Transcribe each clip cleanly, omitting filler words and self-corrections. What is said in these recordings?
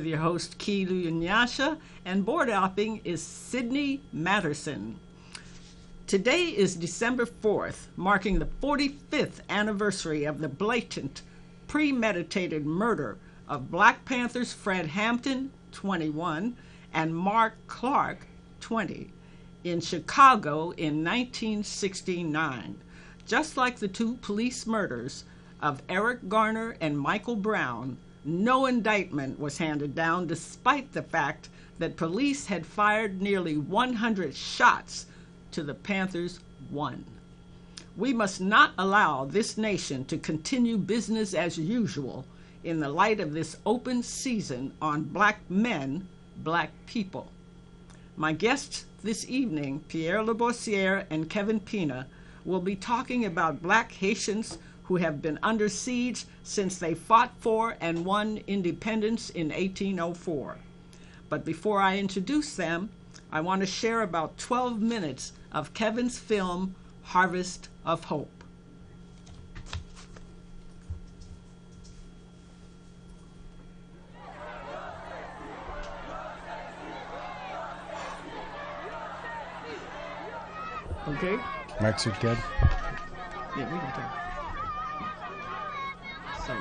Your host, Kilu Nyasha, and board hopping is Sydney Matterson. Today is December 4th, marking the 45th anniversary of the blatant, premeditated murder of Black Panthers Fred Hampton, 21, and Mark Clark, 20, in Chicago in 1969. Just like the two police murders of Eric Garner and Michael Brown, no indictment was handed down despite the fact that police had fired nearly 100 shots to the Panthers' one. We must not allow this nation to continue business as usual in the light of this open season on Black men, Black people. My guests this evening, Pierre Labossiere and Kevin Pina, will be talking about Black Haitians who have been under siege since they fought for and won independence in 1804. But before I introduce them, I want to share about 12 minutes of Kevin's film, Harvest of Hope. Okay? Mike's it good? Yeah, we can talk. So.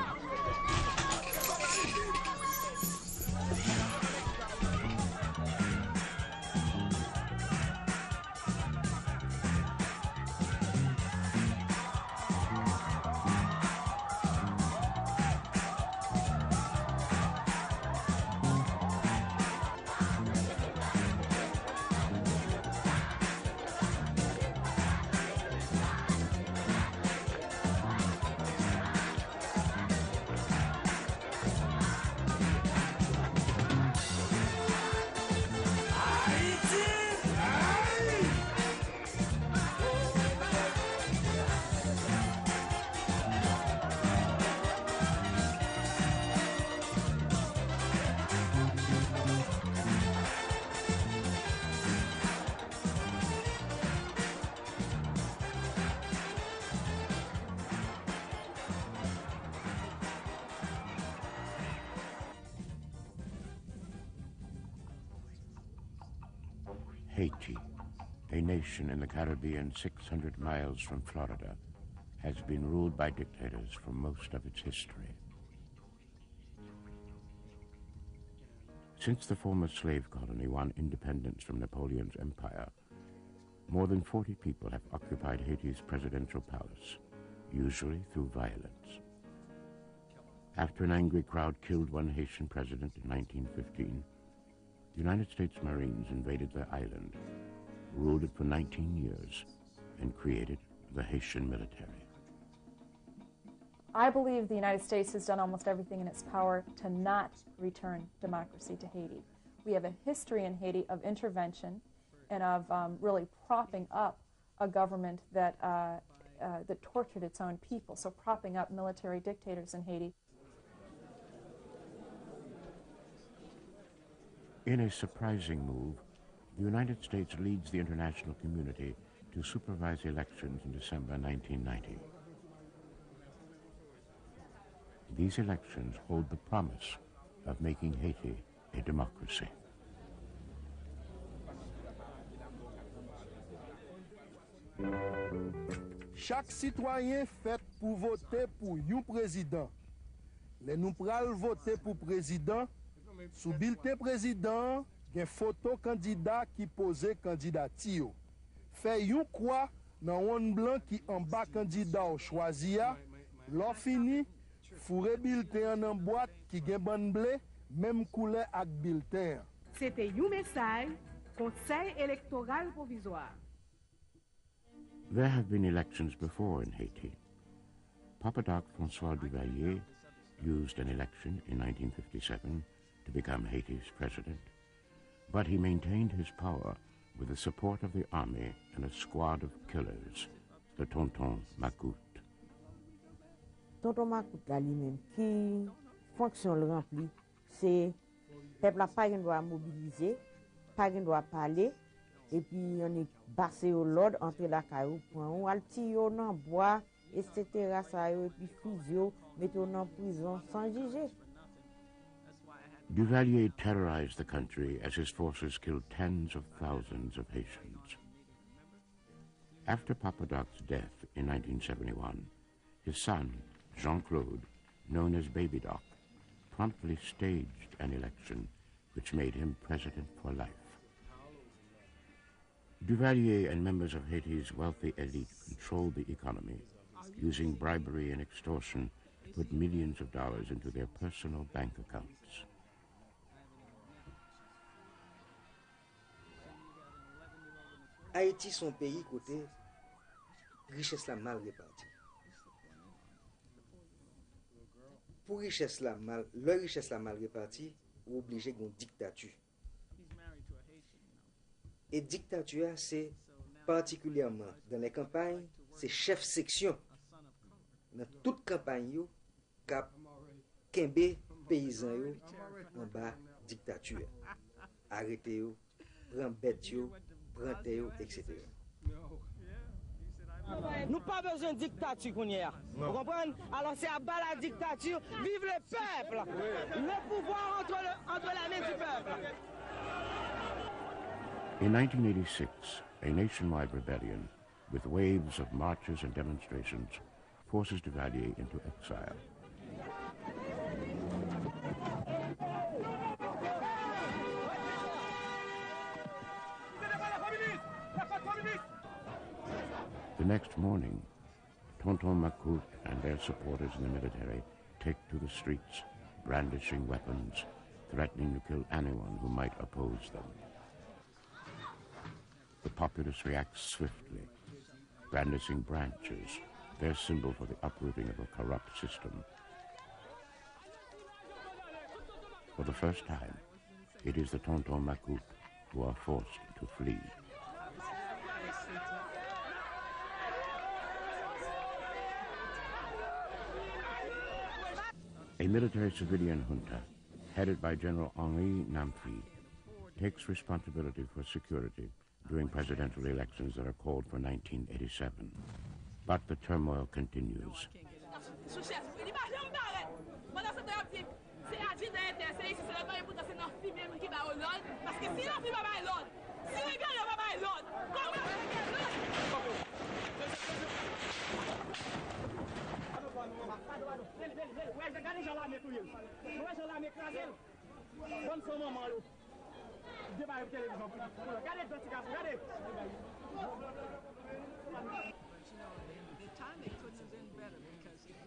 Haiti, a nation in the Caribbean 600 miles from Florida, has been ruled by dictators for most of its history. Since the former slave colony won independence from Napoleon's empire, more than 40 people have occupied Haiti's presidential palace, usually through violence. After an angry crowd killed one Haitian president in 1915, the United States Marines invaded the island, ruled it for 19 years, and created the Haitian military. I believe the United States has done almost everything in its power to not return democracy to Haiti. We have a history in Haiti of intervention and of really propping up a government that tortured its own people, so propping up military dictators in Haiti. In a surprising move, the United States leads the international community to supervise elections in December 1990. These elections hold the promise of making Haiti a democracy. Chaque citoyen fait pour voter pour un président. Les nous pral voter pour président. Sous bulletin président, il y a photo candidat qui pose candidature. Fait yon quoi dans un blanc qui en bas candidat au choisi. L'on fini, fourre bulletin en boîte qui gen ban blé, même couleur avec bulletin. C'était un message, Conseil électoral provisoire. There have been elections before in Haiti. Papa Doc François Duvalier used an election in 1957 to become Haiti's president, but he maintained his power with the support of the army and a squad of killers, the Tonton Macoute. Tonton Macoute là lui-même, qui fonction le remplit, c'est peuple n'a pas doit mobiliser, pas doit parler, et puis on est passé au l'ordre entre la caillou point on altio dans bois, etc. ça et puis fusio, mettons en prison sans juger. Duvalier terrorized the country as his forces killed tens of thousands of Haitians. After Papa Doc's death in 1971, his son, Jean-Claude, known as Baby Doc, promptly staged an election which made him president for life. Duvalier and members of Haiti's wealthy elite controlled the economy, using bribery and extortion to put millions of dollars into their personal bank accounts. Haïti son pays côté richesse la mal répartie. Pour richesse la mal, leur richesse la mal répartie, ou obligé d'une dictature. Et dictature, c'est particulièrement dans les campagnes, c'est chef section. Dans toute campagne, yo, cap kembe paysan yo en bas dictature. Arrêtez yo, prend bête yo, prend terre yo, etc. Nous pas besoin de dictature qu'on y a. Vous comprenez? Alors c'est à bas la dictature, vive le peuple. Le pouvoir entre la main du peuple. In 1986, a nationwide rebellion with waves of marches and demonstrations forces Duvalier into exile. The next morning, Tonton Macoute and their supporters in the military take to the streets, brandishing weapons, threatening to kill anyone who might oppose them. The populace reacts swiftly, brandishing branches, their symbol for the uprooting of a corrupt system. For the first time, it is the Tonton Macoute who are forced to flee. A military-civilian junta, headed by General Henri Namfi, takes responsibility for security during presidential elections that are called for 1987. But the turmoil continues.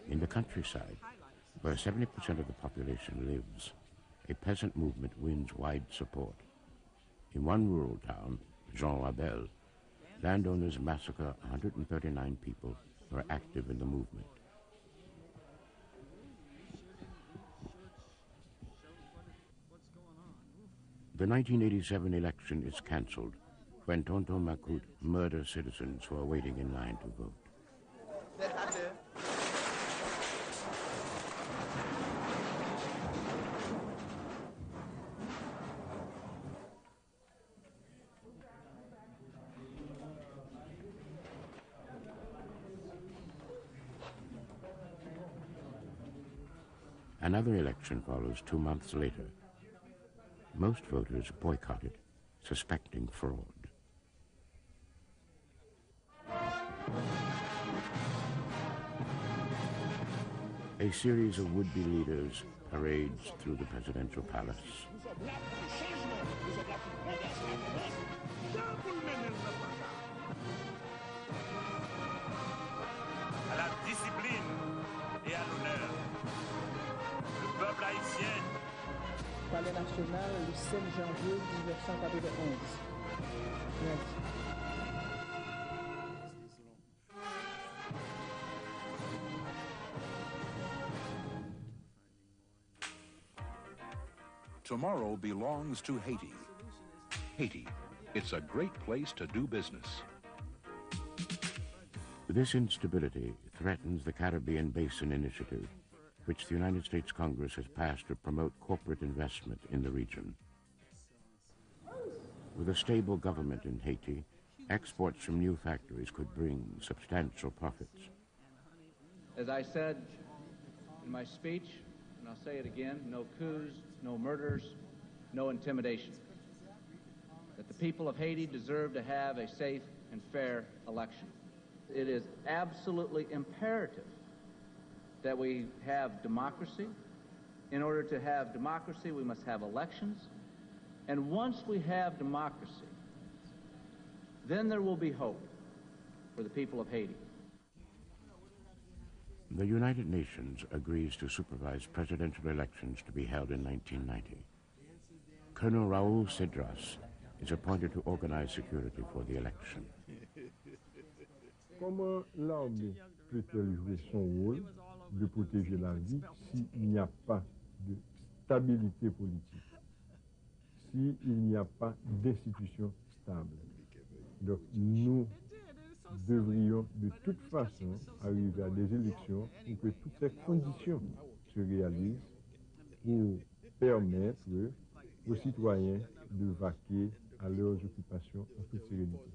In the countryside, where 70% of the population lives, a peasant movement wins wide support. In one rural town, Jean Labelle, landowners massacre 139 people who are active in the movement. The 1987 election is cancelled when Tonton Macoute murders citizens who are waiting in line to vote. Another election follows 2 months later. Most voters boycotted, suspecting fraud. A series of would-be leaders parades through the presidential palace. À la discipline et à l'honneur. Le peuple haïtien. Palais national le 5 janvier 1991. Merci. Tomorrow belongs to Haiti. Haiti, it's a great place to do business. This instability threatens the Caribbean Basin Initiative, which the United States Congress has passed to promote corporate investment in the region. With a stable government in Haiti, exports from new factories could bring substantial profits. As I said in my speech, and I'll say it again, no coups, no murders, no intimidation. That the people of Haiti deserve to have a safe and fair election. It is absolutely imperative that we have democracy. In order to have democracy, we must have elections. And once we have democracy, then there will be hope for the people of Haiti. The United Nations agrees to supervise presidential elections to be held in 1990. Colonel Raoul Cedras is appointed to organize security for the election. Comment l'armée peut-elle jouer son rôle de protéger la vie s'il n'y a pas de stabilité politique, s'il n'y a pas d'institutions stables? Donc nous devrions de toute façon arriver à des élections pour que toutes ces conditions se réalisent pour permettre aux citoyens de vaquer à leurs occupations en toute sérénité.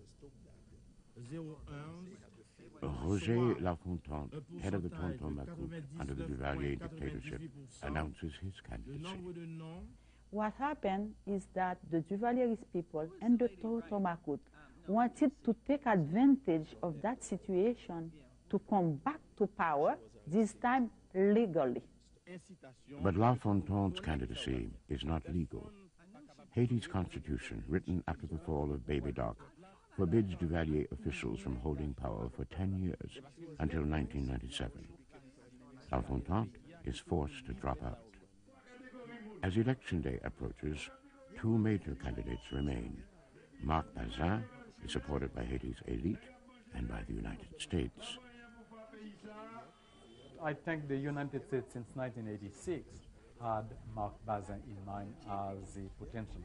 Roger Lafontaine, head of the Tonton Macoute under the Duvalier dictatorship, announces his candidacy. What happened is that the Duvalier people and the Tonton Macoute wanted to take advantage of that situation to come back to power, this time legally. But Lafontaine's candidacy is not legal. Haiti's constitution, written after the fall of Baby Doc, forbids Duvalier officials from holding power for 10 years until 1997. Lafontaine is forced to drop out. As election day approaches, two major candidates remain. Marc Bazin is supported by Haiti's elite and by the United States. I think the United States since 1986 had Marc Bazin in mind as the potential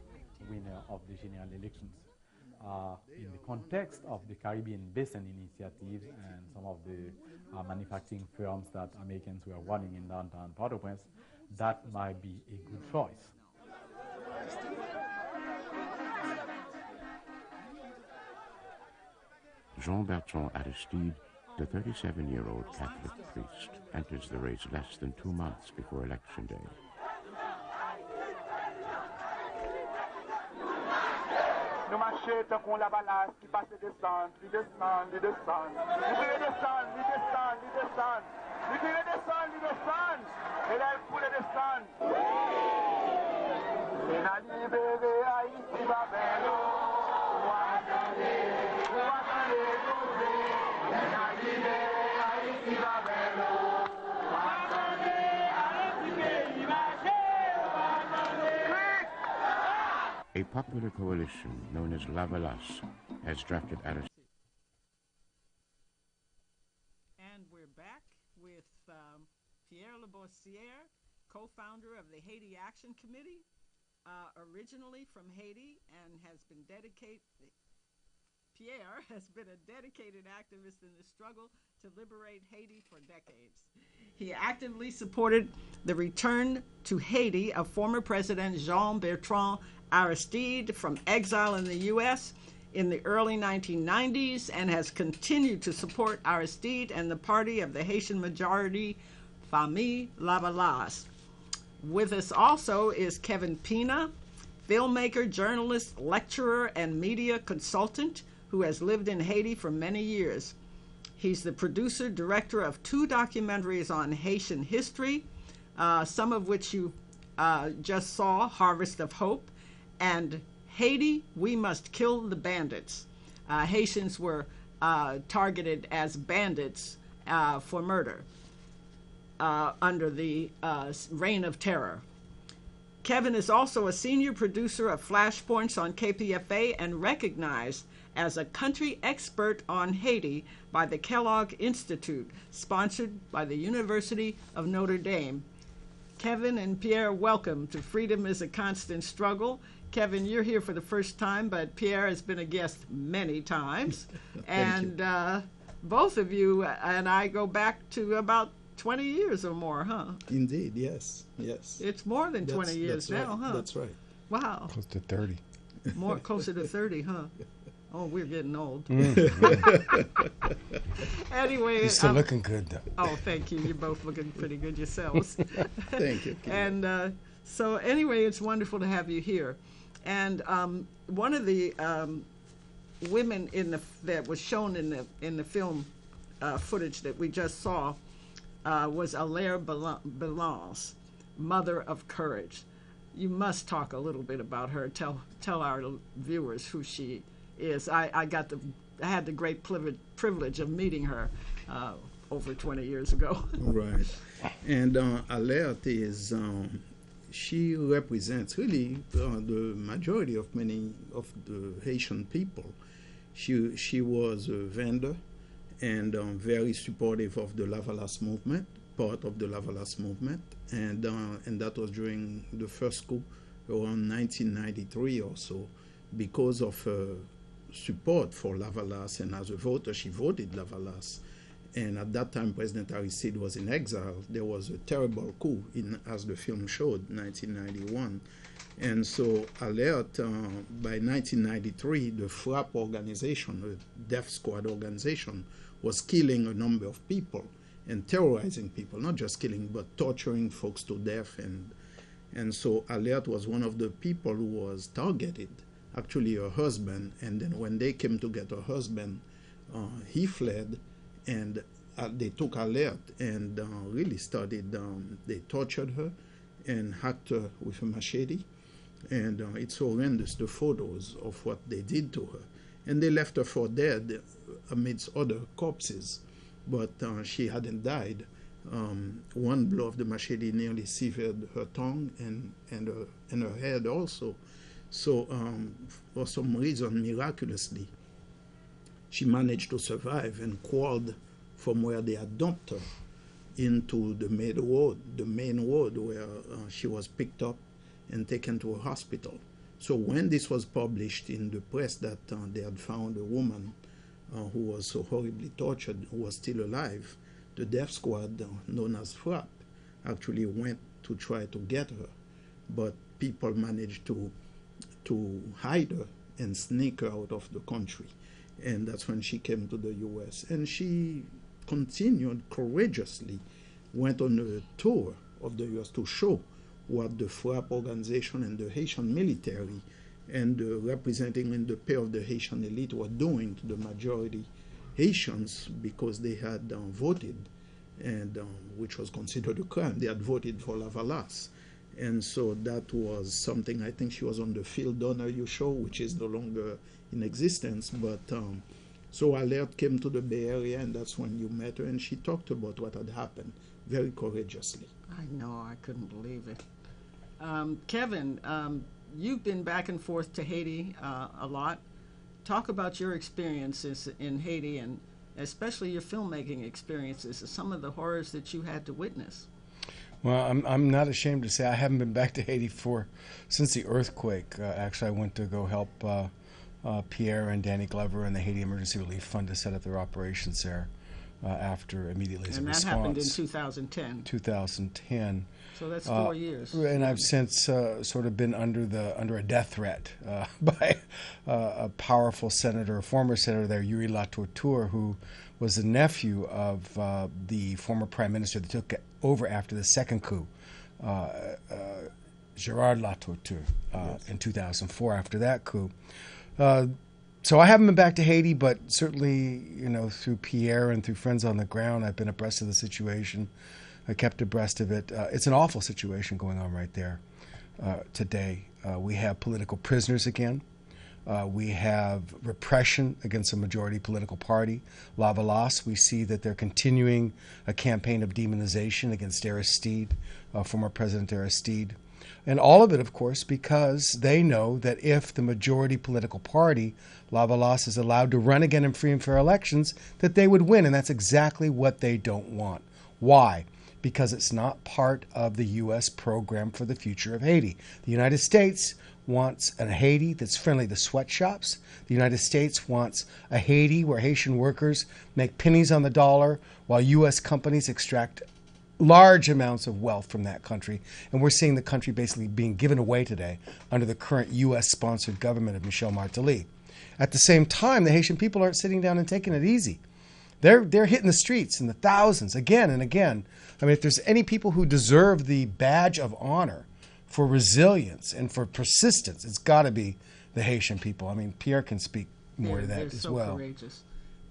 winner of the general elections. In the context of the Caribbean Basin Initiative and some of the manufacturing firms that Americans were running in downtown Port-au-Prince, that might be a good choice. Jean-Bertrand Aristide, the 37-year-old Catholic priest, enters the race less than 2 months before Election Day. Nous marchons tant qu'on la balance qui passe et descend, il descend, il descend. Il descend, il descend, il descend. Il descend, il descend. Et là, il faut descendre. Et la libéré Haïti va vers l'eau. A popular coalition known as Labossiere has drafted Aristide. And we're back with Pierre Labossiere, co-founder of the Haiti Action Committee, originally from Haiti, and has been dedicated. Pierre has been a dedicated activist in the struggle to liberate Haiti for decades. He actively supported the return to Haiti of former President Jean-Bertrand Aristide from exile in the U.S. in the early 1990s and has continued to support Aristide and the party of the Haitian majority, Famille Labossiere. With us also is Kevin Pina, filmmaker, journalist, lecturer, and media consultant who has lived in Haiti for many years. He's the producer, director of 2 documentaries on Haitian history, some of which you just saw, Harvest of Hope, and Haiti, We Must Kill the Bandits. Haitians were targeted as bandits for murder under the Reign of Terror. Kevin is also a senior producer of Flashpoints on KPFA and recognized as a country expert on Haiti by the Kellogg Institute, sponsored by the University of Notre Dame. Kevin and Pierre, welcome to Freedom is a Constant Struggle. Kevin, you're here for the first time, but Pierre has been a guest many times. And both of you and I go back to about 20 years or more, huh? Indeed, yes, yes. It's more than 20 years now, right. huh? That's right. Wow. Close to 30. More closer to 30, huh? Oh, we're getting old. Mm-hmm. Anyway. You're still looking good, though. Oh, thank you. You're both looking pretty good yourselves. Thank you. And so anyway, it's wonderful to have you here. And one of the women that was shown in the film footage that we just saw was Alaire Balance, Mother of Courage. You must talk a little bit about her. Tell our viewers who she is. I had the great privilege of meeting her over 20 years ago. Right. And Alaire is, she represents really the majority of many of the Haitian people. She was a vendor and very supportive of the Lavalas movement, part of the Lavalas movement, and that was during the first coup around 1993 or so. Because of support for Lavalas, and as a voter, she voted Lavalas. And at that time, President Aristide was in exile. There was a terrible coup, as the film showed, 1991. And so, Alert, by 1993, the FRAP organization, the Death Squad organization, was killing a number of people and terrorizing people, not just killing, but torturing folks to death. And so, Alert was one of the people who was targeted, actually her husband. And then when they came to get her husband, he fled, and they took Alert and really started, they tortured her and hacked her with a machete. And it's horrendous, the photos of what they did to her. And they left her for dead amidst other corpses, but she hadn't died. One blow of the machete nearly severed her tongue and her head also. So for some reason, miraculously, she managed to survive and crawled from where they had dumped her into the main road where she was picked up and taken to a hospital. So when this was published in the press that they had found a woman who was so horribly tortured, who was still alive, the death squad, known as FRAP, actually went to try to get her. But people managed to hide her and sneak her out of the country. And that's when she came to the U.S. And she continued courageously, went on a tour of the U.S. to show what the FRAP organization and the Haitian military and the representing in the pay of the Haitian elite were doing to the majority Haitians, because they had voted, and which was considered a crime. They had voted for Lavalas. And so that was something. I think she was on the Field Honor You show, which is no longer in existence. But so Alert came to the Bay Area, and that's when you met her, and she talked about what had happened very courageously. I know, I couldn't believe it. Kevin, you've been back and forth to Haiti a lot. Talk about your experiences in Haiti, and especially your filmmaking experiences, some of the horrors that you had to witness. Well, I'm not ashamed to say I haven't been back to Haiti since the earthquake. Actually, I went to go help Pierre and Danny Glover and the Haiti Emergency Relief Fund to set up their operations there immediately as a response. And that happened in 2010. 2010. So that's 4 years. And I've since sort of been under a death threat by a powerful senator, a former senator there, Yuri Latorture, who was the nephew of the former prime minister that took over after the second coup, Gerard Latorture, in 2004 after that coup. So I haven't been back to Haiti, but certainly, through Pierre and through friends on the ground, I've been abreast of the situation. I kept abreast of it. It's an awful situation going on right there today. We have political prisoners again. We have repression against a majority political party, Lavalas. We see that they're continuing a campaign of demonization against Aristide, former President Aristide. And all of it, of course, because they know that if the majority political party, Lavalas, is allowed to run again in free and fair elections, that they would win. And that's exactly what they don't want. Why? Because it's not part of the U.S. program for the future of Haiti. The United States wants a Haiti that's friendly to sweatshops. The United States wants a Haiti where Haitian workers make pennies on the dollar while U.S. companies extract large amounts of wealth from that country. And we're seeing the country basically being given away today under the current U.S.-sponsored government of Michel Martelly. At the same time, the Haitian people aren't sitting down and taking it easy. They're hitting the streets in the thousands again and again. I mean, if there's any people who deserve the badge of honor for resilience and for persistence, it's got to be the Haitian people. I mean, Pierre can speak more to that as well. They're so courageous.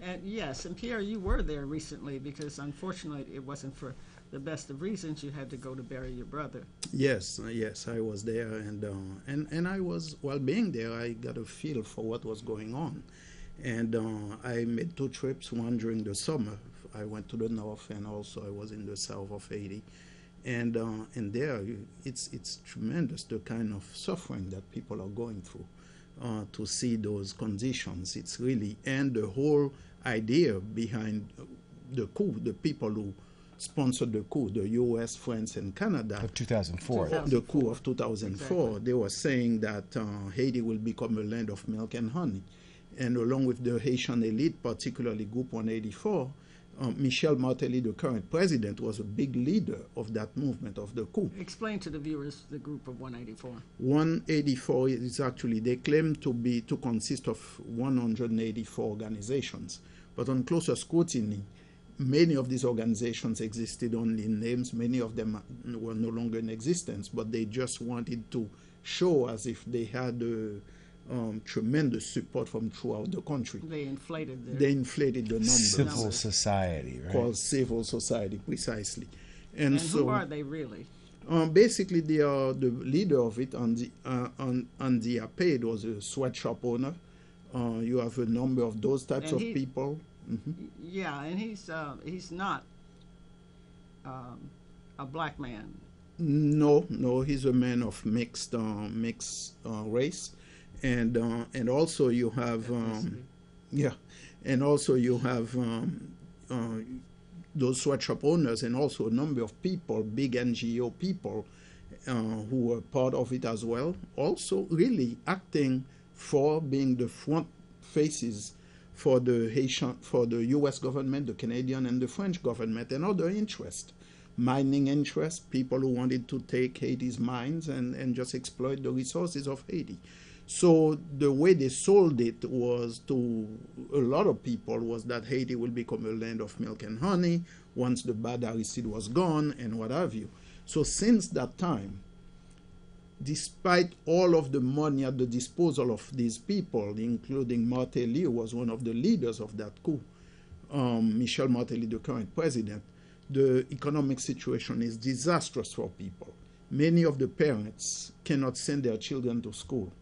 And yes, and Pierre, you were there recently because unfortunately it wasn't for the best of reasons. You had to go to bury your brother. Yes, I was there, and I was, while being there, I got a feel for what was going on. And I made 2 trips, one during the summer. I went to the north, and also I was in the south of Haiti. And there, it's tremendous, the kind of suffering that people are going through to see those conditions. It's really, and the whole idea behind the coup, the people who sponsored the coup, the U.S., France, and Canada. Of 2004. The coup of 2004. Exactly. They were saying that Haiti will become a land of milk and honey. And along with the Haitian elite, particularly Group 184, Michel Martelly, the current president, was a big leader of that movement of the coup. Explain to the viewers the Group of 184. 184 is actually, they claim to consist of 184 organizations. But on closer scrutiny, many of these organizations existed only in names. Many of them were no longer in existence, but they just wanted to show as if they had tremendous support from throughout the country. They inflated the numbers. Civil society, right? Called civil society, precisely. And so, who are they really? Basically, they are the leader of it. Andy Aped was a sweatshop owner. You have a number of those types of people. Mm-hmm. Yeah, and he's not a black man. No, he's a man of mixed race. And also you have those sweatshop owners, and also a number of people, big NGO people, who were part of it as well. Also, really acting for being the front faces for the U.S. government, the Canadian and the French government, and other interests, mining interests, people who wanted to take Haiti's mines and just exploit the resources of Haiti. So the way they sold it was to a lot of people was that Haiti will become a land of milk and honey once the bad Aristide was gone and what have you. So since that time, despite all of the money at the disposal of these people, including Martelly, who was one of the leaders of that coup, Michel Martelly, the current president, the economic situation is disastrous for people. Many of the parents cannot send their children to school.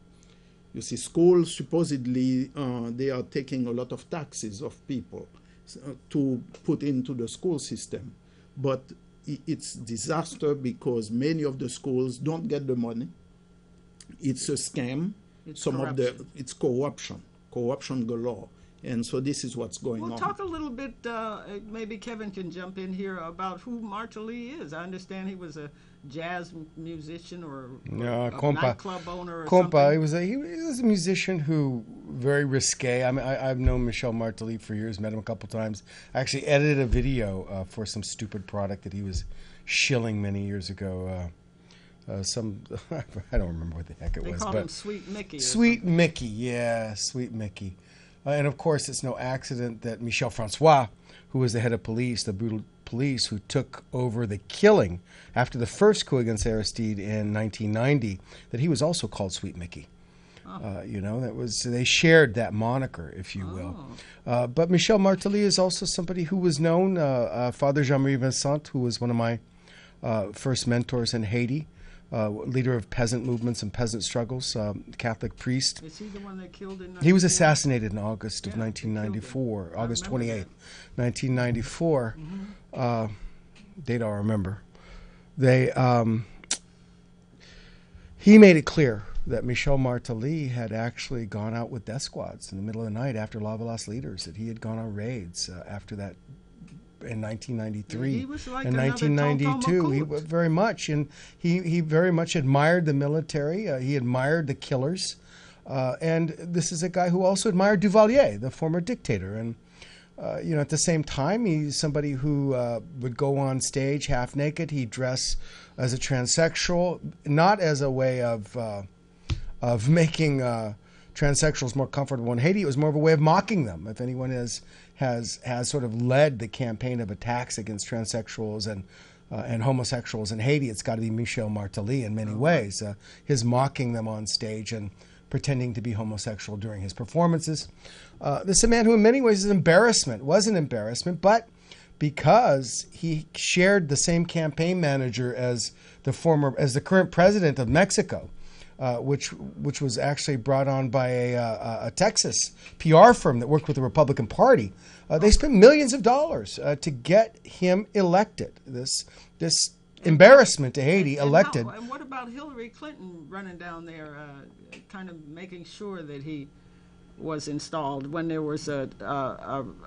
You see, schools, supposedly, they are taking a lot of taxes of people to put into the school system. But it's disaster because many of the schools don't get the money. It's a scam. It's corruption. It's corruption galore. And so this is what's going on. We'll talk a little bit, maybe Kevin can jump in here, about who Martelly is. I understand he was a jazz musician or a nightclub owner or something. He was a musician who, very risque. I mean, I've known Michel Martelly for years, met him a couple times. I actually edited a video for some stupid product that he was shilling many years ago. I don't remember what the heck it was. They called him Sweet Mickey. Sweet Mickey, yeah, Sweet Mickey. And of course, it's no accident that Michel Francois, who was the head of police, the brutal police who took over the killing after the first coup against Aristide in 1990, that he was also called Sweet Mickey. They shared that moniker, if you will. But Michel Martelly is also somebody who was known, Father Jean-Marie Vincent, who was one of my first mentors in Haiti. Leader of peasant movements and peasant struggles, Catholic priest. Is he the one that killed in 1994? He was assassinated in August of 1994, August 28th, 1994. Mm-hmm. Date I'll remember. He made it clear that Michel Martelly had actually gone out with death squads in the middle of the night after Labossiere leaders, that he had gone on raids after that. In 1993 he was like and 1992, he very much, and he very much admired the military. He admired the killers, and this is a guy who also admired Duvalier, the former dictator. And at the same time, he's somebody who would go on stage half naked. He'd dress as a transsexual, not as a way of making transsexuals more comfortable in Haiti. It was more of a way of mocking them. If anyone has sort of led the campaign of attacks against transsexuals and homosexuals in Haiti, it's got to be Michel Martelly in many ways. His mocking them on stage and pretending to be homosexual during his performances. This is a man who in many ways was an embarrassment, but because he shared the same campaign manager as the current president of Mexico, which was actually brought on by a Texas PR firm that worked with the Republican Party. They spent millions of dollars to get him elected. This embarrassment to Haiti elected. And what about Hillary Clinton running down there, kind of making sure that he was installed when there was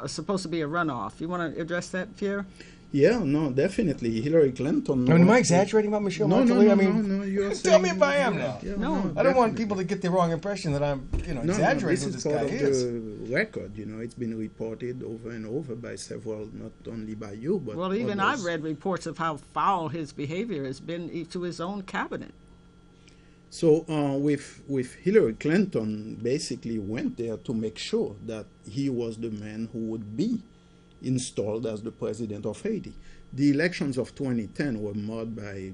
supposed to be a runoff? You want to address that, Pierre? Yeah, no, definitely. Hillary Clinton. Am I exaggerating about Michel Martelly? No, you're tell me if I am now. Yeah, no, I don't want people to get the wrong impression that I'm, exaggerating this who this guy is. The record, it's been reported over and over by several, not only by you, but even others. I've read reports of how foul his behavior has been to his own cabinet. So with Hillary Clinton basically went there to make sure that he was the man who would be installed as the president of Haiti. The elections of 2010 were marred by,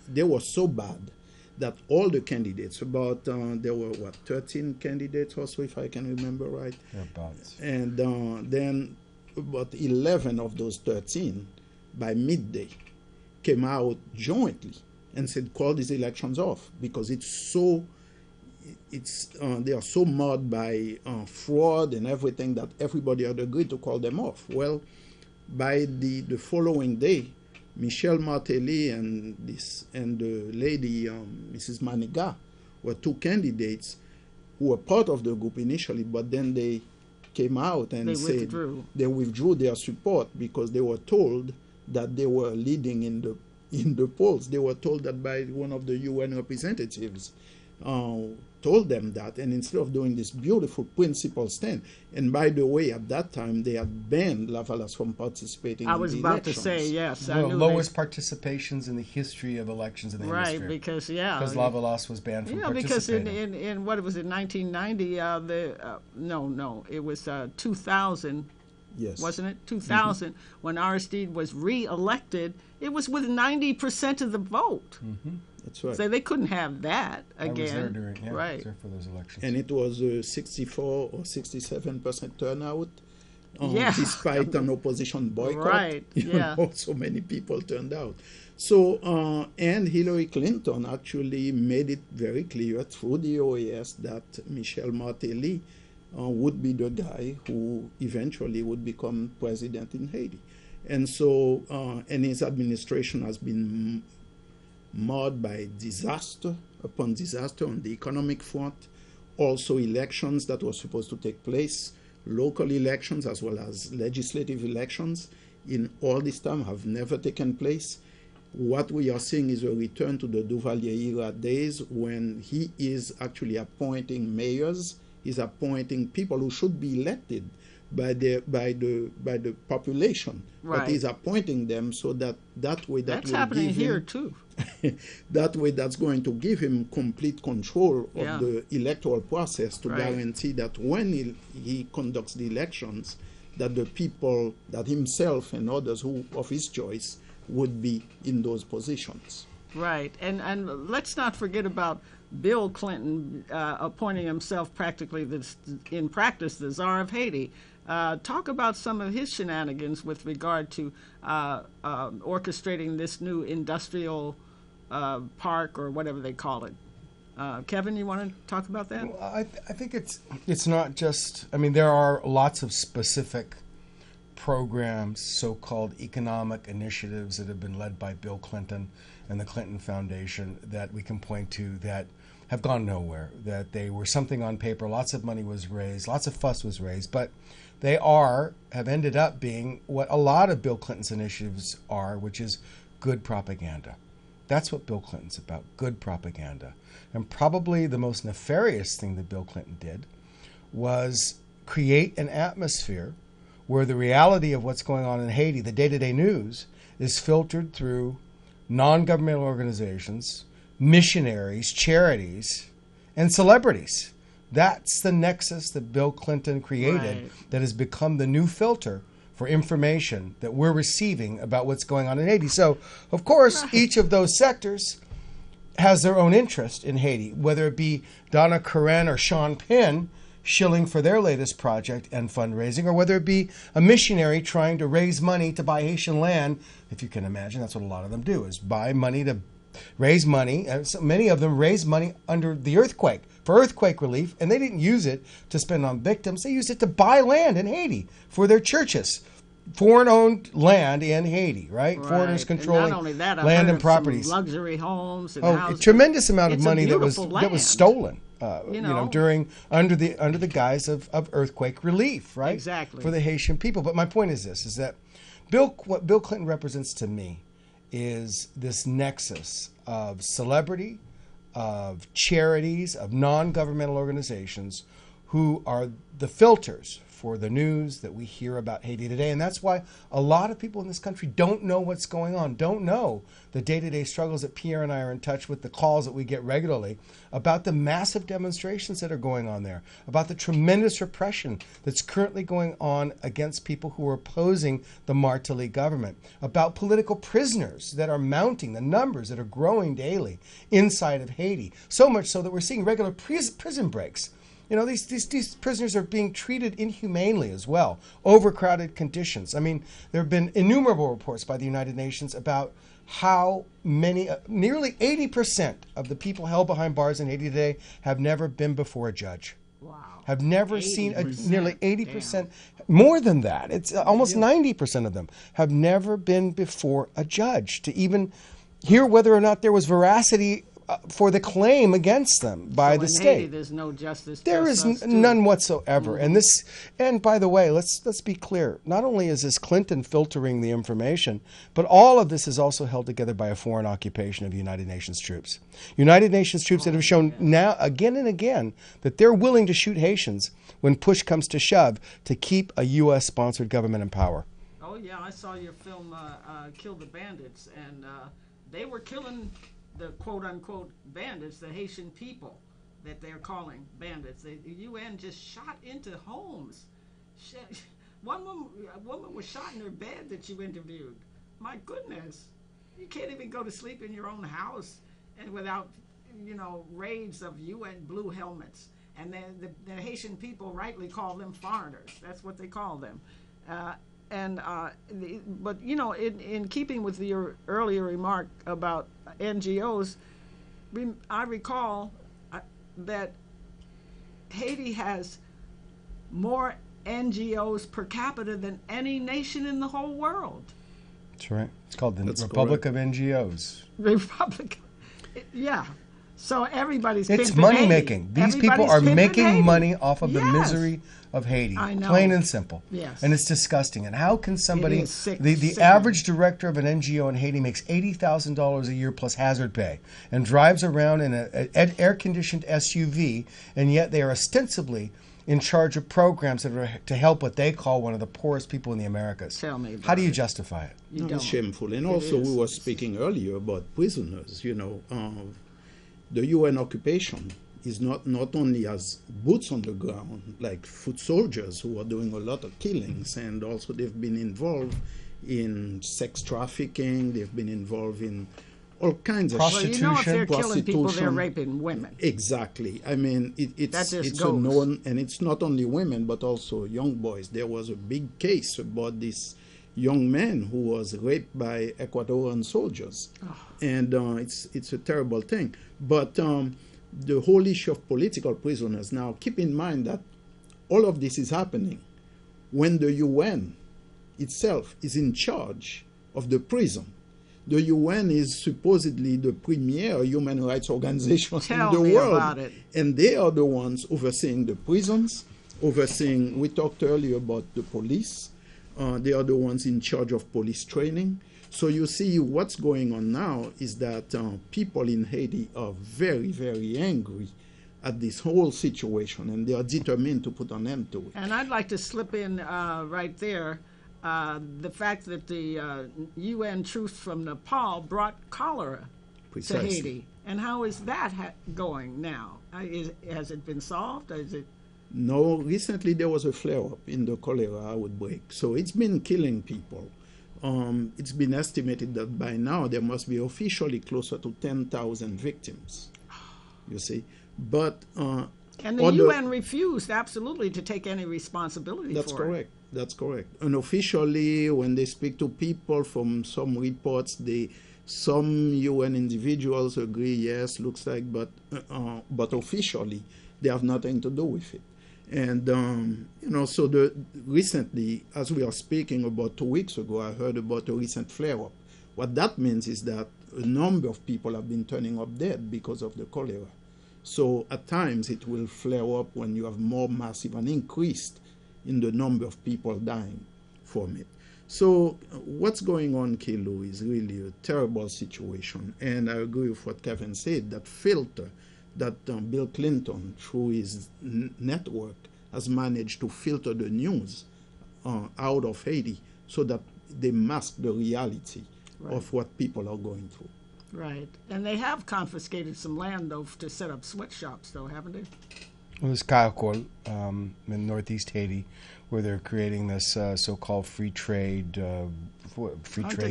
they were so bad that all the candidates, there were 13 candidates or so, if I can remember right. And then about 11 of those 13 by midday came out jointly and said, call these elections off because they are so marred by fraud and everything that everybody had agreed to call them off. Well, by the following day, Michel Martelly and the lady, Mrs. Manigat, were two candidates who were part of the group initially, but then they came out and they withdrew their support because they were told that they were leading in the polls. They were told that by one of the UN representatives. Told them that, and instead of doing this beautiful principled stand, and by the way, at that time they had banned Lavalas from participating in the elections. I was about to say, yes. One of the lowest participations in the history of elections in the industry. Right, because Lavalas was banned from participating. Because in what was it, 1990, it was 2000. Yes. Wasn't it? 2000, when Aristide was re-elected, it was with 90% of the vote. Mm-hmm. That's right. So they couldn't have that again. I was there right. For those elections. And it was 64 or 67% turnout, despite an opposition boycott. Right, So many people turned out. So, and Hillary Clinton actually made it very clear through the OAS that Michel Martelly would be the guy who eventually would become president in Haiti. And so, and his administration has been marred by disaster upon disaster on the economic front, also elections that were supposed to take place, local elections as well as legislative elections in all this time have never taken place. What we are seeing is a return to the Duvalier era days when he is actually appointing mayors, he's appointing people who should be elected by the population, but he's appointing them so that way that's happening here too. That way, that's going to give him complete control of the electoral process to guarantee that when he conducts the elections, that the people, that himself and others who of his choice would be in those positions. Right, and let's not forget about Bill Clinton appointing himself practically, in practice, the Tsar of Haiti. Talk about some of his shenanigans with regard to orchestrating this new industrial park or whatever they call it. Kevin, you want to talk about that? Well, I think it's not just, there are lots of specific programs, so-called economic initiatives that have been led by Bill Clinton and the Clinton Foundation that we can point to that have gone nowhere, that they were something on paper, lots of money was raised, lots of fuss was raised, but they have ended up being what a lot of Bill Clinton's initiatives are, which is good propaganda. That's what Bill Clinton's about, good propaganda. And probably the most nefarious thing that Bill Clinton did was create an atmosphere where the reality of what's going on in Haiti, the day-to-day news, is filtered through non-governmental organizations, missionaries, charities, and celebrities. That's the nexus that Bill Clinton created that has become the new filter for information that we're receiving about what's going on in Haiti. So, of course, each of those sectors has their own interest in Haiti, whether it be Donna Karen or Sean Penn shilling for their latest project and fundraising, or whether it be a missionary trying to raise money to buy Haitian land. If you can imagine, that's what a lot of them do, is buy money to raise money. And so many of them raised money under the earthquake for earthquake relief, and they didn't use it to spend on victims. They used it to buy land in Haiti for their churches. Foreign-owned land in Haiti, right? Foreigners controlling and not only that, land and properties. Luxury homes and a tremendous amount of money that was land. stolen. During under the guise of earthquake relief, right? Exactly. For the Haitian people. But my point is this: is that what Bill Clinton represents to me is this nexus of celebrity, of charities, of non-governmental organizations who are the filters for the news that we hear about Haiti today. And that's why a lot of people in this country don't know what's going on, don't know the day-to-day struggles that Pierre and I are in touch with, the calls that we get regularly about the massive demonstrations that are going on there, about the tremendous repression that's currently going on against people who are opposing the Martelly government, about political prisoners that are mounting, the numbers that are growing daily inside of Haiti, so much so that we're seeing regular prison breaks. These prisoners are being treated inhumanely as well, overcrowded conditions. I mean, there have been innumerable reports by the United Nations about how many, nearly 80% of the people held behind bars in Haiti today have never been before a judge. Wow. Have never seen nearly 80%, more than that. It's almost 90% of them have never been before a judge to even hear whether or not there was veracity for the claim against them by the state. Haiti, there's no justice. There is none whatsoever. And by the way, let's be clear. Not only is this Clinton filtering the information, but all of this is also held together by a foreign occupation of United Nations troops. United Nations troops that have shown now again and again that they're willing to shoot Haitians when push comes to shove to keep a U.S.-sponsored government in power. Oh yeah, I saw your film Kill the Bandits, and they were killing the quote-unquote bandits, the Haitian people that they're calling bandits. The UN just shot into homes. One woman was shot in her bed that you interviewed. My goodness. You can't even go to sleep in your own house and without, raids of UN blue helmets. And then the Haitian people rightly call them foreigners. That's what they call them. But in keeping with your earlier remark about NGOs, I recall that Haiti has more NGOs per capita than any nation in the whole world. That's right. It's called the Republic of NGOs. Republic, yeah. So everybody's It's money making. These people are making money off of the misery of Haiti. I know. Plain and simple. Yes. And it's disgusting. And how can somebody, sick, the average director of an NGO in Haiti makes $80,000 a year plus hazard pay and drives around in an air-conditioned SUV, and yet they are ostensibly in charge of programs that are to help what they call one of the poorest people in the Americas. Tell me about How do you justify it? It's shameful. And also we were speaking earlier about prisoners, the UN occupation is not only as boots on the ground, like foot soldiers who are doing a lot of killings, and also they've been involved in sex trafficking, they've been involved in all kinds of prostitution. Well, if they're killing people, they're raping women. Exactly. I mean, it's a known, and it's not only women, but also young boys. There was a big case about this young man who was raped by Ecuadorian soldiers. And it's a terrible thing. But the whole issue of political prisoners, now keep in mind that all of this is happening when the UN itself is in charge of the prison. The UN is supposedly the premier human rights organization in the world. About it. And they are the ones overseeing the prisons, we talked earlier about the police. They are the ones in charge of police training. So you see what's going on now is that people in Haiti are very, very angry at this whole situation, and they are determined to put an end to it. And I'd like to slip in right there the fact that the UN troops from Nepal brought cholera to Haiti. And how is that going now? Has it been solved? Is it? No, recently there was a flare-up in the cholera outbreak. So it's been killing people. It's been estimated that by now there must be officially closer to 10,000 victims, you see. But and the UN refused absolutely to take any responsibility that's for correct. it. That's correct. Unofficially, when they speak to people from some reports, some UN individuals agree, yes, looks like, but officially they have nothing to do with it. And, so recently, as we are speaking about 2 weeks ago, I heard about a recent flare-up. What that means is that a number of people have been turning up dead because of the cholera. So at times it will flare up when you have more massive and increased in the number of people dying from it. So what's going on, Kilo, is really a terrible situation. And I agree with what Kevin said, that filter that Bill Clinton, through his network, has managed to filter the news out of Haiti so that they mask the reality of what people are going through. Right. And they have confiscated some land, though, to set up sweatshops, though, haven't they? Well, there's Kayakol in northeast Haiti, where they're creating this so-called free trade South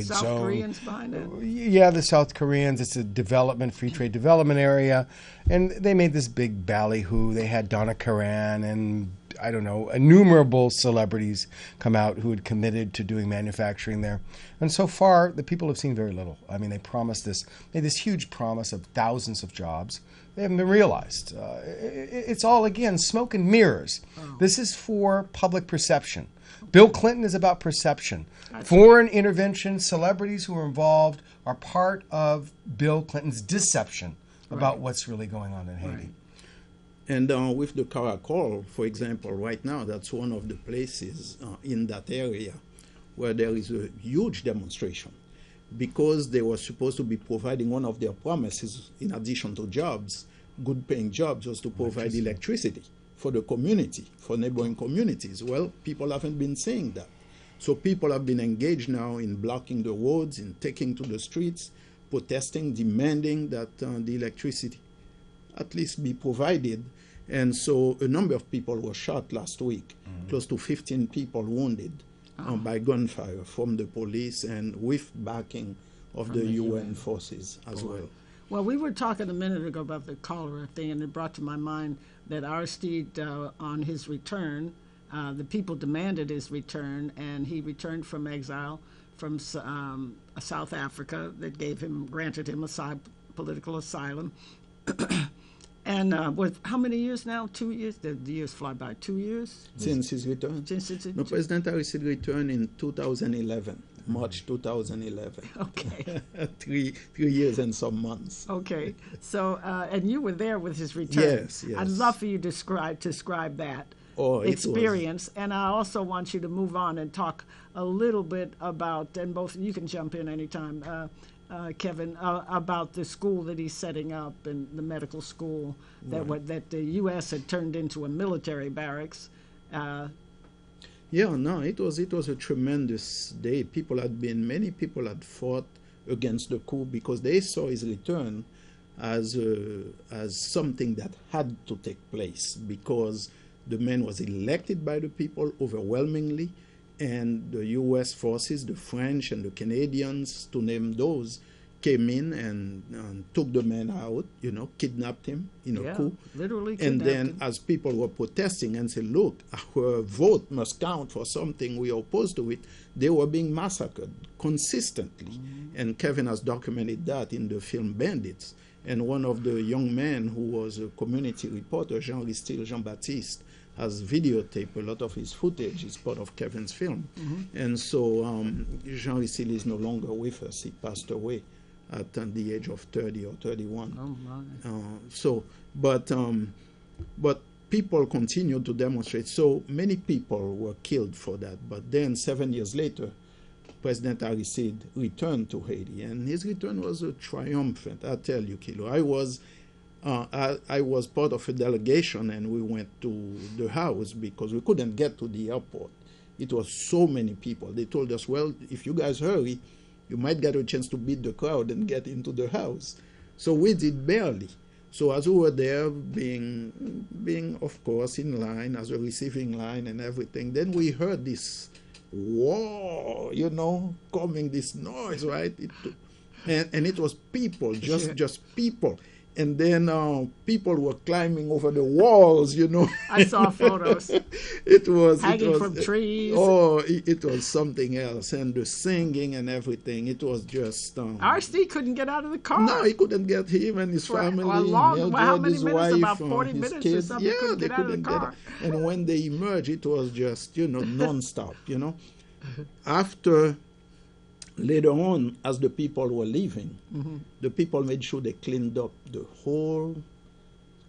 zone. Koreans behind it? Yeah, the South Koreans. It's a free trade development area, and they made this big ballyhoo. They had Donna Karan and I don't know, innumerable celebrities come out who had committed to doing manufacturing there. And so far, the people have seen very little. I mean, they made this huge promise of thousands of jobs. They haven't been realized. It's all, again, smoke and mirrors. Oh. This is for public perception. Bill Clinton is about perception. Foreign intervention, celebrities who are involved are part of Bill Clinton's deception about what's really going on in Haiti. Right. And with the Caracol, for example, right now, that's one of the places in that area where there is a huge demonstration, because they were supposed to be providing one of their promises, in addition to jobs, good-paying jobs, was to provide electricity for the community, for neighboring communities. Well, people haven't been saying that. So people have been engaged now in blocking the roads, in taking to the streets, protesting, demanding that the electricity at least be provided. And so a number of people were shot last week, close to 15 people wounded by gunfire from the police and with backing of the UN forces as well. Well, we were talking a minute ago about the cholera thing, and it brought to my mind that Aristide, on his return, the people demanded his return, and he returned from exile from South Africa that granted him political asylum. And with how many years now? 2 years? The years fly by. 2 years? Since his return? No, President Aristide returned in 2011, March 2011. Okay. 3 years and some months. Okay. So, and you were there with his return. Yes. I'd love for you to describe that experience. And I also want you to move on and talk a little bit about, and both you can jump in anytime, Kevin, about the school that he's setting up, and the medical school that the U.S. had turned into a military barracks. It was a tremendous day. Many people had fought against the coup because they saw his return as something that had to take place, because the man was elected by the people overwhelmingly, and the U.S. forces, the French and the Canadians, to name those, came in and took the man out, kidnapped him in a coup. Literally and kidnapped then him. As people were protesting and said, look, our vote must count for something, we are opposed to it, they were being massacred consistently. And Kevin has documented that in the film Bandits. And one of the young men who was a community reporter, Jean-Baptiste, has videotaped a lot of his footage. It's part of Kevin's film. And so Jean-Ristil is no longer with us. He passed away at the age of 30 or 31. Oh, my. But people continued to demonstrate. So many people were killed for that. But then 7 years later, President Aristide returned to Haiti. And his return was triumphant, I tell you, Kilo. I was part of a delegation, and we went to the house because we couldn't get to the airport. It was so many people. They told us, well, if you guys hurry, you might get a chance to beat the crowd and get into the house. So we did barely. So as we were there, being of course in line as a receiving line and everything, then we heard this whoa, coming, this noise, right? And it was people, just people. And then people were climbing over the walls, I saw photos. It was hanging from trees. Oh, it was something else, and the singing and everything. It was just. RC couldn't get out of the car. No, he couldn't get him and his family. How many his minutes? wife, About 40 his minutes kids. or something. Yeah, couldn't they get out of the couldn't car. get out. And when they emerged, it was just non-stop. After. Later on, as the people were leaving, the people made sure they cleaned up the whole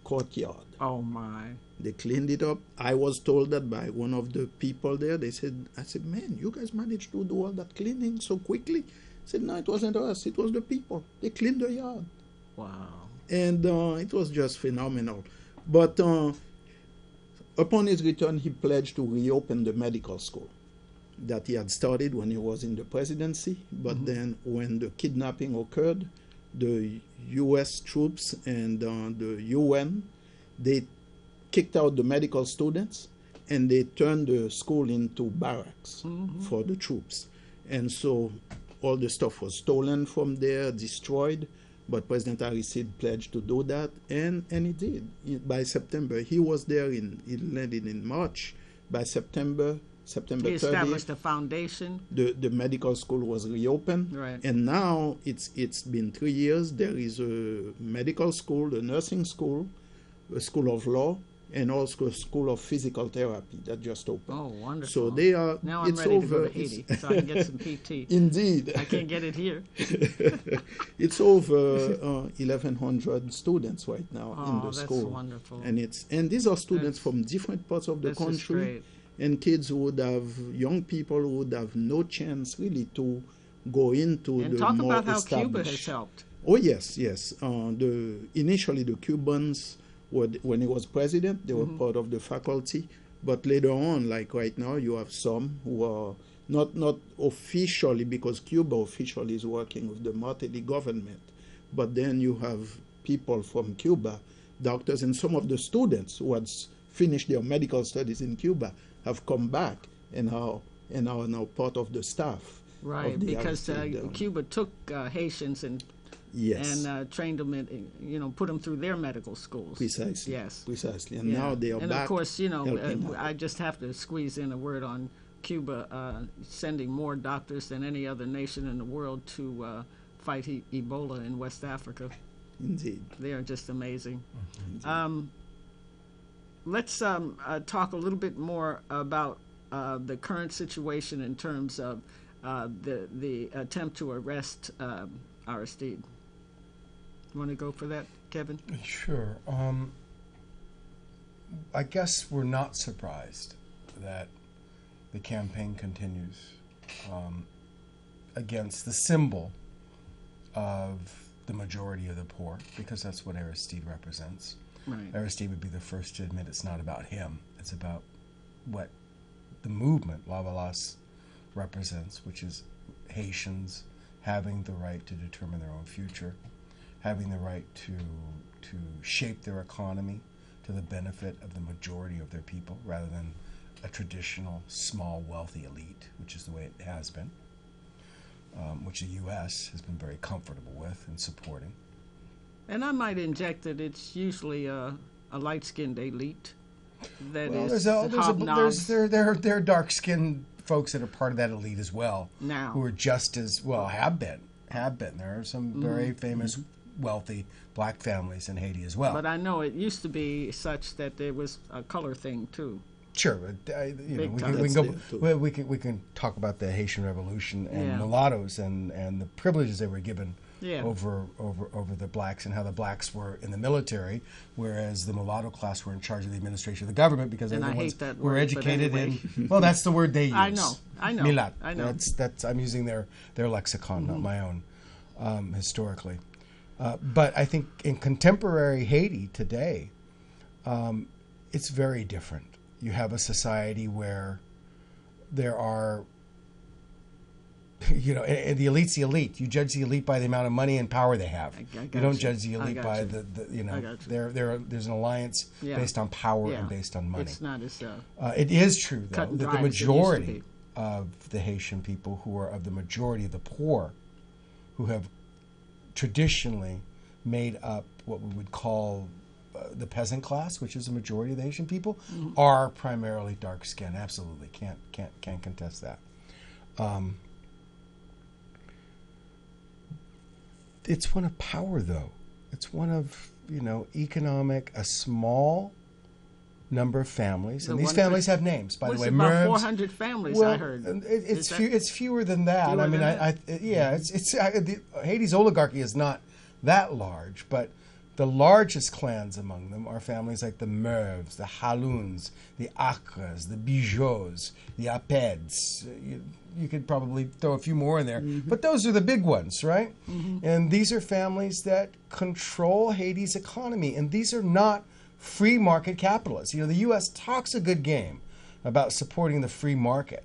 courtyard. Oh, my. They cleaned it up. I was told that by one of the people there. I said, man, you guys managed to do all that cleaning so quickly? I said, no, it wasn't us. It was the people. They cleaned the yard. Wow. And it was just phenomenal. But upon his return, he pledged to reopen the medical school that he had started when he was in the presidency. But then when the kidnapping occurred, the U.S. troops and the UN, they kicked out the medical students and they turned the school into barracks for the troops. And so all the stuff was stolen from there, destroyed. But President Aristide pledged to do that, and he did. By September, he was there. He landed in March. By September He 30th, established a foundation. The medical school was reopened, right. And now it's been 3 years. There is a medical school, a nursing school, a school of law, and also a school of physical therapy that just opened. Oh, wonderful! So they are. Now I'm ready to go to Haiti, so I can get some PT. Indeed, I can't get it here. It's over 1,100 students right now in the school. That's wonderful. And these are students from different parts of the country. And kids who would have, young people who would have no chance really to go into and the talk more about how established. Cuba has helped. Oh, yes. Initially the Cubans, when he was president, they were part of the faculty. But later on, like right now, you have some who are not officially, because Cuba officially is working with the Martelly government. But then you have people from Cuba, doctors, and some of the students who had finished their medical studies in Cuba have come back and are now part of the staff. Right, because Cuba took Haitians and trained them in, put them through their medical schools. Precisely. Yes. Precisely. And now they are and back. And of course, I just have to squeeze in a word on Cuba sending more doctors than any other nation in the world to fight Ebola in West Africa. Indeed. They are just amazing. Let's talk a little bit more about the current situation in terms of the attempt to arrest Aristide. You want to go for that, Kevin? Sure. I guess we're not surprised that the campaign continues against the symbol of the majority of the poor, because that's what Aristide represents. Right. Aristide would be the first to admit it's not about him. It's about what the movement, Labossiere, represents, which is Haitians having the right to determine their own future, having the right to shape their economy to the benefit of the majority of their people, rather than a traditional, small, wealthy elite, which is the way it has been, which the U.S. has been very comfortable with and supporting. And I might inject that it's usually a light-skinned elite that is hobnobs. There are dark-skinned folks that are part of that elite as well. Now, who are just as well have been. There are some very famous, wealthy black families in Haiti as well. But I know it used to be such that there was a color thing too. Sure, but we can talk about the Haitian Revolution and mulattoes and the privileges they were given over the blacks, and how the blacks were in the military, whereas the mulatto class were in charge of the administration of the government, because they're the ones who were educated in. Well, that's the word they use. I know. Milat. I know. That's I'm using their lexicon, not my own, historically. But I think in contemporary Haiti today, it's very different. You have a society where there are and the elite's the elite. You judge the elite by the amount of money and power they have. You don't judge the elite by there's an alliance based on power and based on money. It's not as it is true, though, that the majority of the Haitian people who are of the majority of the poor, who have traditionally made up what we would call the peasant class, which is the majority of the Haitian people, are primarily dark skinned. Absolutely, can't contest that. It's one of power, though. It's one of economic. A small number of families, and these families have names, by the way. About 400 families, I heard. It's fewer than that. Haiti's oligarchy is not that large, but the largest clans among them are families like the Merves, the Haluns, the Acres, the Bijots, the Apeds. You could probably throw a few more in there, but those are the big ones, right? And these are families that control Haiti's economy, and these are not free market capitalists. The U.S. talks a good game about supporting the free market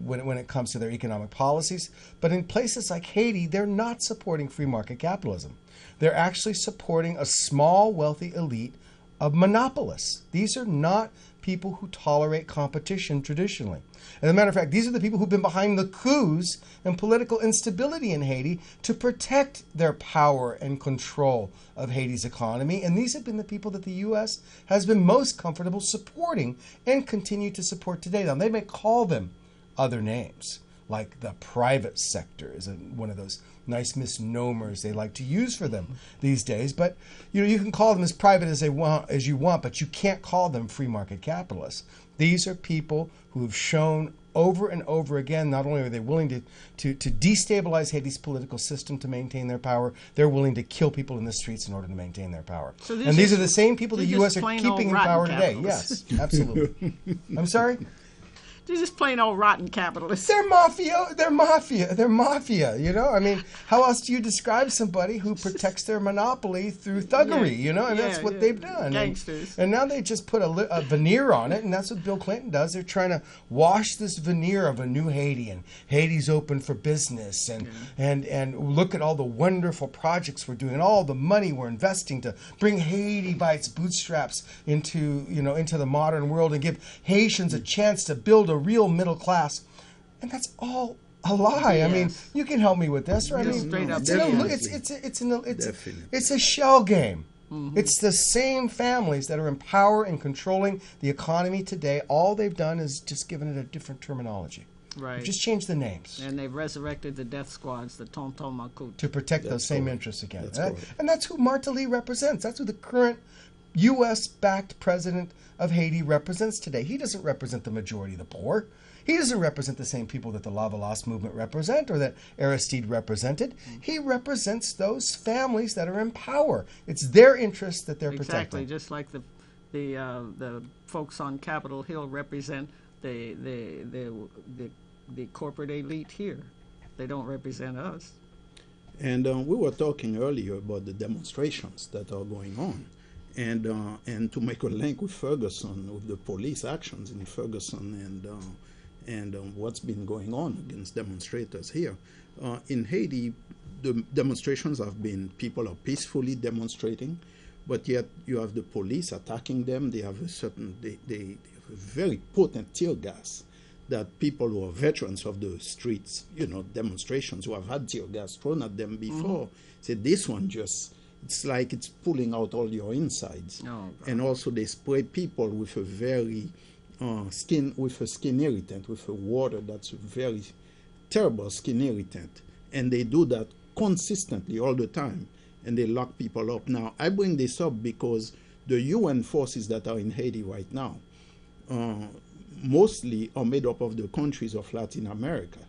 when it comes to their economic policies, but in places like Haiti, they're not supporting free market capitalism. They're actually supporting a small, wealthy elite of monopolists. These are not people who tolerate competition traditionally. As a matter of fact, these are the people who've been behind the coups and political instability in Haiti to protect their power and control of Haiti's economy. And these have been the people that the U.S. has been most comfortable supporting and continue to support today. Now, they may call them other names, like the private sector is one of those nice misnomers they like to use for them these days. But you can call them as private as you want, but you can't call them free market capitalists. These are people who have shown over and over again, not only are they willing to destabilize Haiti's political system to maintain their power, they're willing to kill people in the streets in order to maintain their power. So and these are the same people the U.S. are keeping in power today. Yes, absolutely. I'm sorry? They're just plain old rotten capitalists. They're mafia. They're mafia. How else do you describe somebody who protects their monopoly through thuggery? And that's what they've done. Gangsters. And now they just put a veneer on it, and that's what Bill Clinton does. They're trying to wash this veneer of a new Haiti, and Haiti's open for business, and look at all the wonderful projects we're doing, and all the money we're investing to bring Haiti by its bootstraps into the modern world and give Haitians a chance to build a real middle class. And that's all a lie. Yes. You can help me with this, right? Straight up. It's a shell game. It's the same families that are in power and controlling the economy today. All they've done is just given it a different terminology. Right. They've just changed the names. And they've resurrected the death squads, the Tonton Macoute. To protect those same interests again. And that's who Martelly represents. That's who the current U.S.-backed president of Haiti represents today. He doesn't represent the majority of the poor. He doesn't represent the same people that the Labossiere movement represent or that Aristide represented. He represents those families that are in power. It's their interests that they're protecting. Exactly, just like the folks on Capitol Hill represent the corporate elite here. They don't represent us. And we were talking earlier about the demonstrations that are going on. And to make a link with Ferguson, with the police actions in Ferguson and what's been going on against demonstrators here. In Haiti, the demonstrations have been, people are peacefully demonstrating, but yet you have the police attacking them. They have they have a very potent tear gas that people who are veterans of the streets, demonstrations who have had tear gas thrown at them before, say this one it's like it's pulling out all your insides. And also they spray people with a very skin irritant, with a water that's a very terrible skin irritant. And they do that consistently all the time. And they lock people up. Now, I bring this up because the UN forces that are in Haiti right now mostly are made up of the countries of Latin America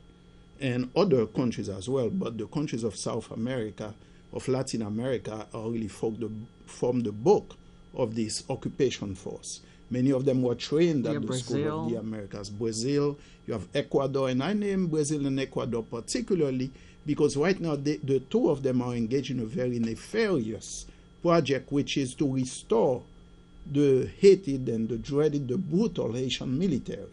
and other countries as well, but the countries of South America, of Latin America, are really form the bulk of this occupation force. Many of them were trained at the School of the Americas. Brazil, you have Ecuador, and I name Brazil and Ecuador particularly because right now the two of them are engaged in a very nefarious project, which is to restore the hated and the dreaded, the brutal Haitian military.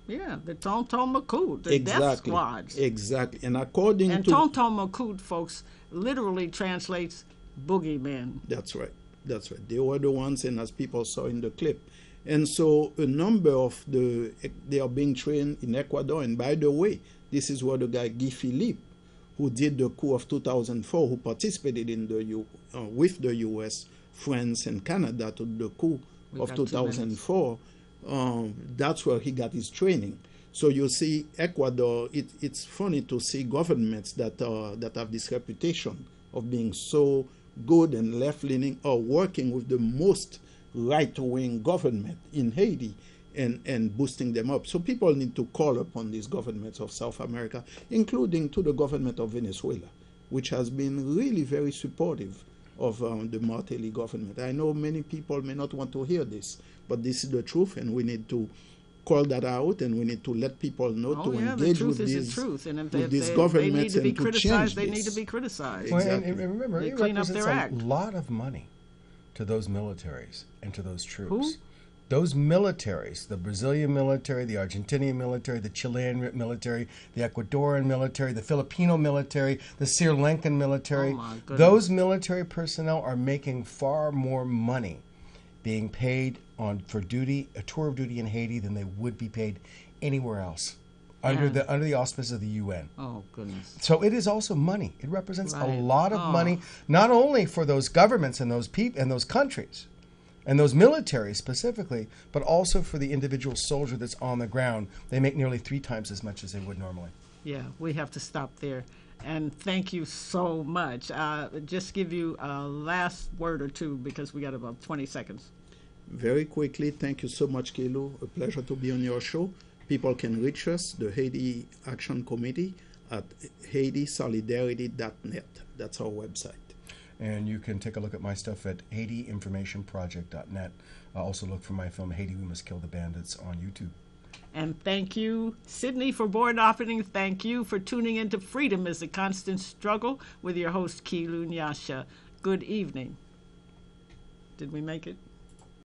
Yeah, the Tonton Macoute, the death squads. Exactly. And according and to... Tonton Macoute, folks, literally translates boogeymen. That's right. That's right. They were the ones, and as people saw in the clip. And so a number of they are being trained in Ecuador. And by the way, this is where the guy Guy Philippe, who did the coup of 2004, who participated in with the U.S., France, and Canada to the coup of 2004, that's where he got his training. So you see, Ecuador, it's funny to see governments that have this reputation of being so good and left-leaning or working with the most right-wing government in Haiti and boosting them up. So people need to call upon these governments of South America, including to the government of Venezuela, which has been really very supportive of the Martelly government. I know many people may not want to hear this, but this is the truth, and we need to call that out, and we need to let people know to engage with these governments and to change They need to be criticized. Well, and remember, it clean up their act. A lot of money to those militaries and to those troops. Who? Those militaries, the Brazilian military, the Argentinian military, the Chilean military, the Ecuadorian military, the Filipino military, the Sri Lankan military, those military personnel are making far more money being paid for duty, a tour of duty in Haiti, than they would be paid anywhere else under the auspices of the UN. Oh, goodness. So it is also money. It represents a lot of money, not only for those governments and those people and those countries, and those militaries specifically, but also for the individual soldier that's on the ground. They make nearly 3 times as much as they would normally. Yeah, we have to stop there. And thank you so much. Just give you a last word or two because we got about 20 seconds. Very quickly, thank you so much, Kilo. A pleasure to be on your show. People can reach us, the Haiti Action Committee, at HaitiSolidarity.net. That's our website. And you can take a look at my stuff at HaitiInformationProject.net. Also look for my film, Haiti, We Must Kill the Bandits, on YouTube. And thank you, Sydney, for board opening. Thank you for tuning into Freedom is a Constant Struggle with your host, Kilu Nyasha. Good evening. Did we make it?